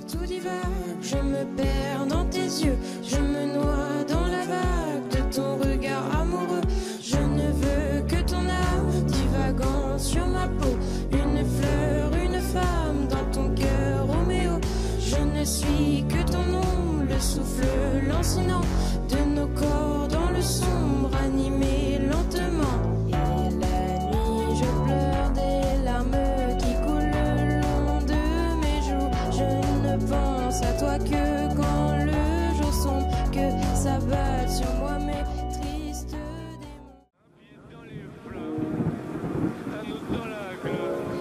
tout divague, je me perds dans tes yeux, je me noie dans la vague de ton regard amoureux. Je ne veux que ton âme divagant sur ma peau, une fleur, une femme dans ton cœur, Roméo. Je ne suis que ton ombre, le souffle lancinant de nos corps dans le sombre, animé lentement. Et la nuit, je pleure des larmes qui coulent le long de mes joues. Je ne pense à toi que quand le jour sombre, que ça batte sur moi mes tristes démons. Dans les flammes, un autre dans la glace,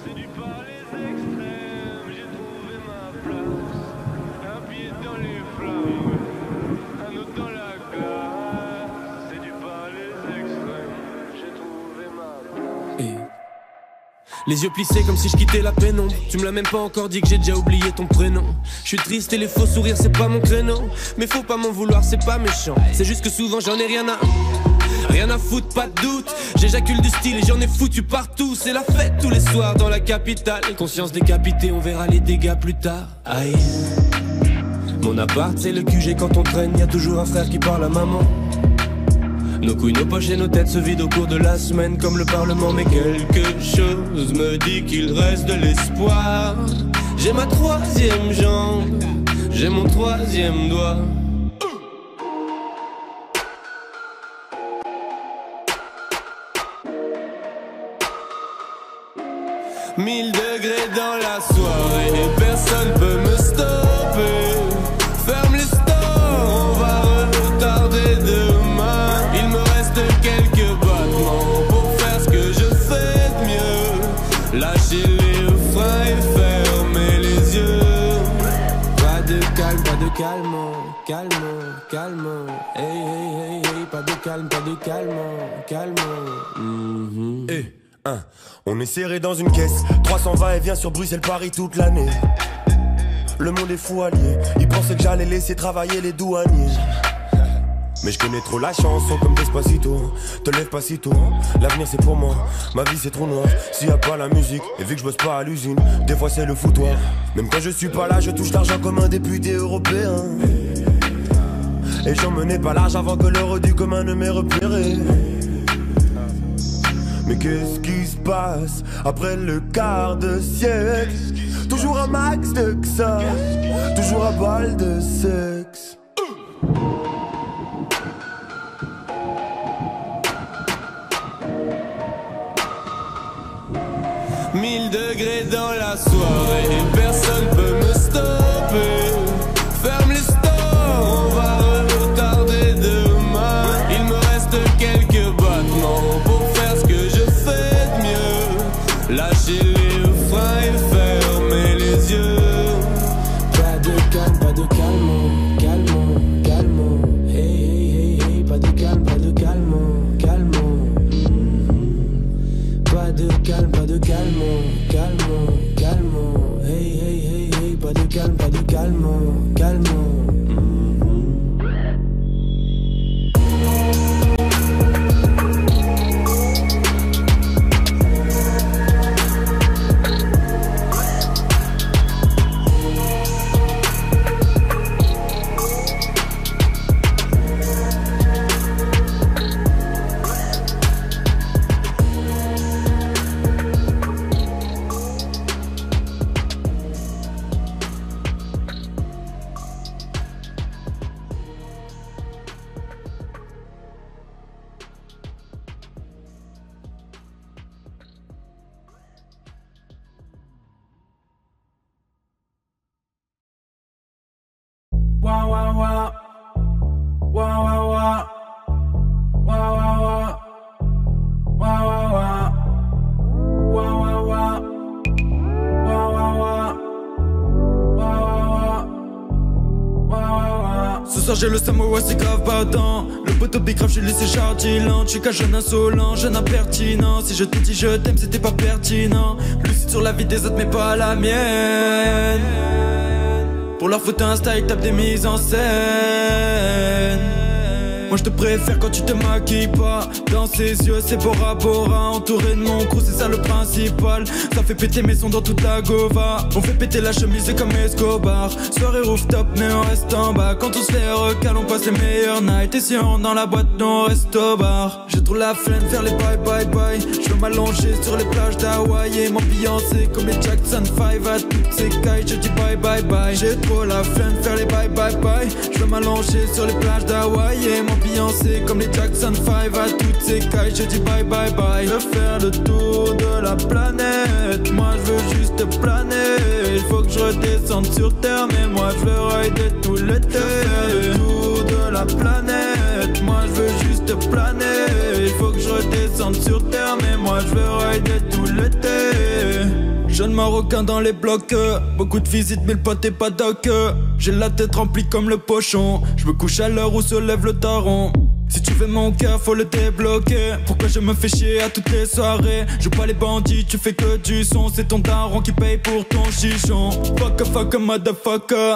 séduit par les extrêmes, j'ai trouvé ma place. Un pied dans les flammes, un autre dans la glace, séduit par les extrêmes, j'ai trouvé ma place. Les yeux plissés comme si je quittais la pénombre. Tu me l'as même pas encore dit que j'ai déjà oublié ton prénom. Je suis triste et les faux sourires c'est pas mon créneau. Mais faut pas m'en vouloir, c'est pas méchant. C'est juste que souvent j'en ai rien à foutre, pas de doute. J'éjacule du style et j'en ai foutu partout. C'est la fête tous les soirs dans la capitale. Conscience décapitée, on verra les dégâts plus tard. Aïe. Mon appart c'est le QG, quand on traîne y'a toujours un frère qui parle à maman. Nos couilles, nos poches et nos têtes se vident au cours de la semaine comme le parlement. Mais quelque chose me dit qu'il reste de l'espoir. J'ai ma troisième jambe, j'ai mon troisième doigt. 1000 degrés dans la soirée et personne peut me stopper. Ferme les stores, on va retarder demain. Il me reste quelques battements pour faire ce que je fais de mieux. Lâcher les freins et fermer les yeux. Pas de calme, pas de calme, calme. Hey, hey, hey, hey, pas de calme, calme. Hey. On est serré dans une caisse, 300 va-et-vient sur Bruxelles-Paris toute l'année. Le monde est fou allié, ils pensaient que j'allais laisser travailler les douaniers. Mais je connais trop la chanson comme Despacito. Te lève pas si tôt, l'avenir c'est pour moi. Ma vie c'est trop noir, s'il y a pas la musique. Et vu que je bosse pas à l'usine, des fois c'est le foutoir. Même quand je suis pas là, je touche l'argent comme un député européen. Et j'en menais pas large avant que l'heure du commun ne m'ait repéré. Mais qu'est-ce qui se passe après le quart de siècle? Toujours un max de ça, toujours à balle de sexe. 1000 degrés dans la soirée et personne peut me stopper. Ferme les stores, on va retarder demain. Il me reste quelques battements pour faire ce que je fais de mieux. Lâcher les freins et fermer les yeux. Pas de calme, calme. Hey, hey, hey, hey, pas de calme, calme. Pas de calme, calme. Hey, hey, hey, hey, pas de calme, calme. Ce soir j'ai le samoa, c'est grave badant. Le poteau bicrave, je suis laissé chardilant. Je suis qu'un jeune insolent, jeune impertinent. Si je te dis je t'aime, c'était pas pertinent. Lucide sur la vie des autres, mais pas la mienne. Pour leur foutre un style, tape des mises en scène. Moi je te préfère quand tu te maquilles pas. Dans ses yeux c'est Bora Bora. Entouré de mon crew c'est ça le principal. Ça fait péter mes sons dans toute la Gova. On fait péter la chemise comme Escobar. Soirée rooftop mais on reste en bas. Quand on se fait recal on passe les meilleurs nights. Et si on dans la boîte nous on reste au bar. J'ai trop la flemme faire les bye bye bye. Je veux m'allonger sur les plages d'Hawaï et m'ambiancer comme les Jackson 5 à toutes ces cailles. Je dis bye bye bye. J'ai trop la flemme faire les bye bye bye. Je veux m'allonger sur les plages d'Hawaï et m'ambiancer comme les Jackson 5 à toutes ces cailles. Je dis bye bye bye. Je veux faire le tour de la planète. Moi je veux juste planer. Il faut que je redescende sur terre. Mais moi je veux rider tout l'été. Le tour de la planète. Moi je veux juste planer. Il faut que je redescende sur terre. Mais moi je veux rider tout l'été. Jeune marocain dans les blocs. Beaucoup de visites mais le pote est pas doc. J'ai la tête remplie comme le pochon. Je me couche à l'heure où se lève le daron. Si tu veux mon cœur faut le débloquer. Pourquoi je me fais chier à toutes les soirées? Joue pas les bandits, tu fais que du son. C'est ton daron qui paye pour ton chichon. Fuck a motherfucker.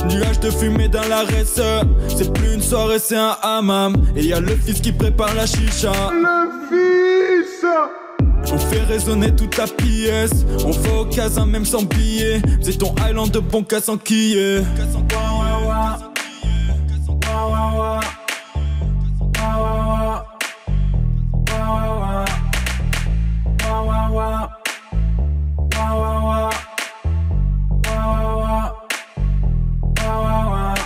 Nuage de fumée dans la reste. C'est plus une soirée c'est un hammam. Et y'a le fils qui prépare la chicha. Le fils. On fait résonner toute la pièce. On va au casin même sans billet. C'est ton island de bon casse en quillet.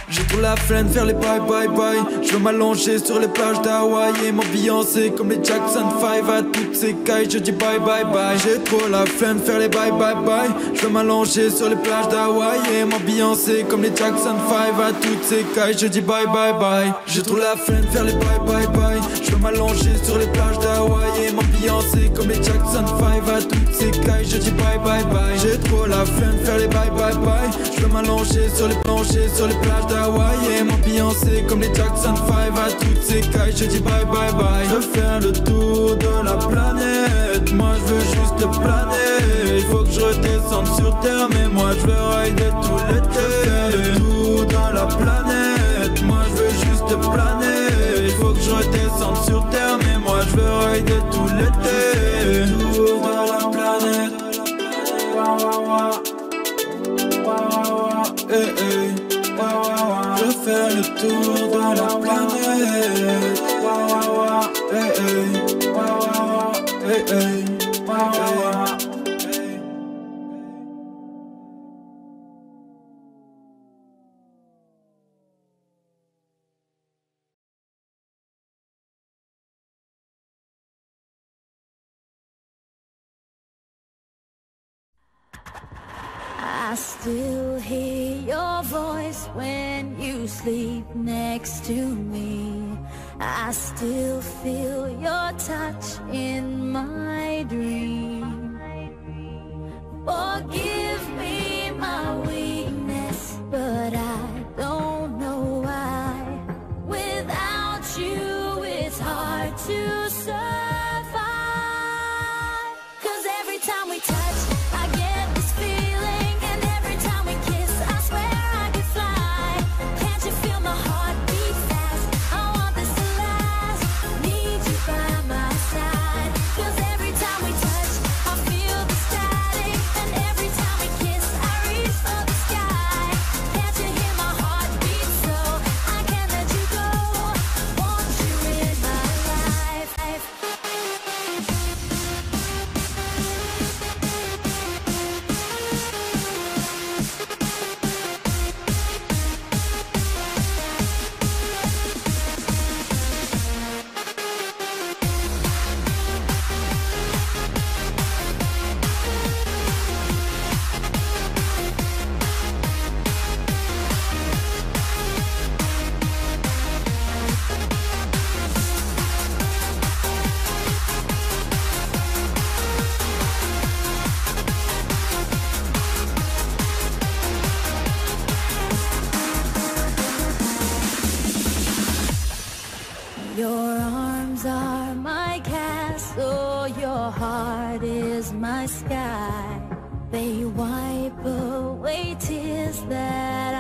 J'ai trop la flemme faire les bye bye bye. Je veux m'allonger sur les plages d'Hawaï et m'ambiancer comme les Jackson 5 à toutes ces cailles. Je dis bye bye bye. J'ai trop la flemme faire les bye bye bye. Je veux m'allonger sur les plages d'Hawaï et m'ambiancer comme les Jackson 5 à toutes ces cailles. Je dis bye bye bye. J'ai trop la flemme faire les bye bye bye. Je veux m'allonger sur les plages d'Hawaï et m'ambiancer comme les Jackson 5 à toutes ces cailles. Je dis bye bye bye. J'ai trop la flemme faire les bye bye bye. Je veux m'allonger sur les plages d'Hawaï et m'ambiancer comme les Jackson 5 à toutes ces cailles. Je dis bye bye bye. Je veux faire le tour de la planète. Moi je veux juste planer. Il faut que je redescende sur terre. Mais moi je veux rider tout l'été. Je veux faire le tour de la planète. Moi je veux juste planer. Il faut que je redescende sur terre. Mais moi je veux rider tout l'été. Le tour de la planète. Je veux faire le tour de la planète. I still hear your voice when you sleep next to me. I still feel your touch in my dream. Forgive me my weakness, but I don't know why. Without you it's hard to survive. 'Cause every time we touch I get this feeling, and every time we kiss I swear I could fly. Can't you feel my heart beat fast? I want this to last, need you by my side. 'Cause every time we touch I feel the static, and every time we kiss I reach for the sky. Can't you hear my heart beat so I can't let you go? Want you in my life. Your arms are my castle, your heart is my sky. They wipe away tears that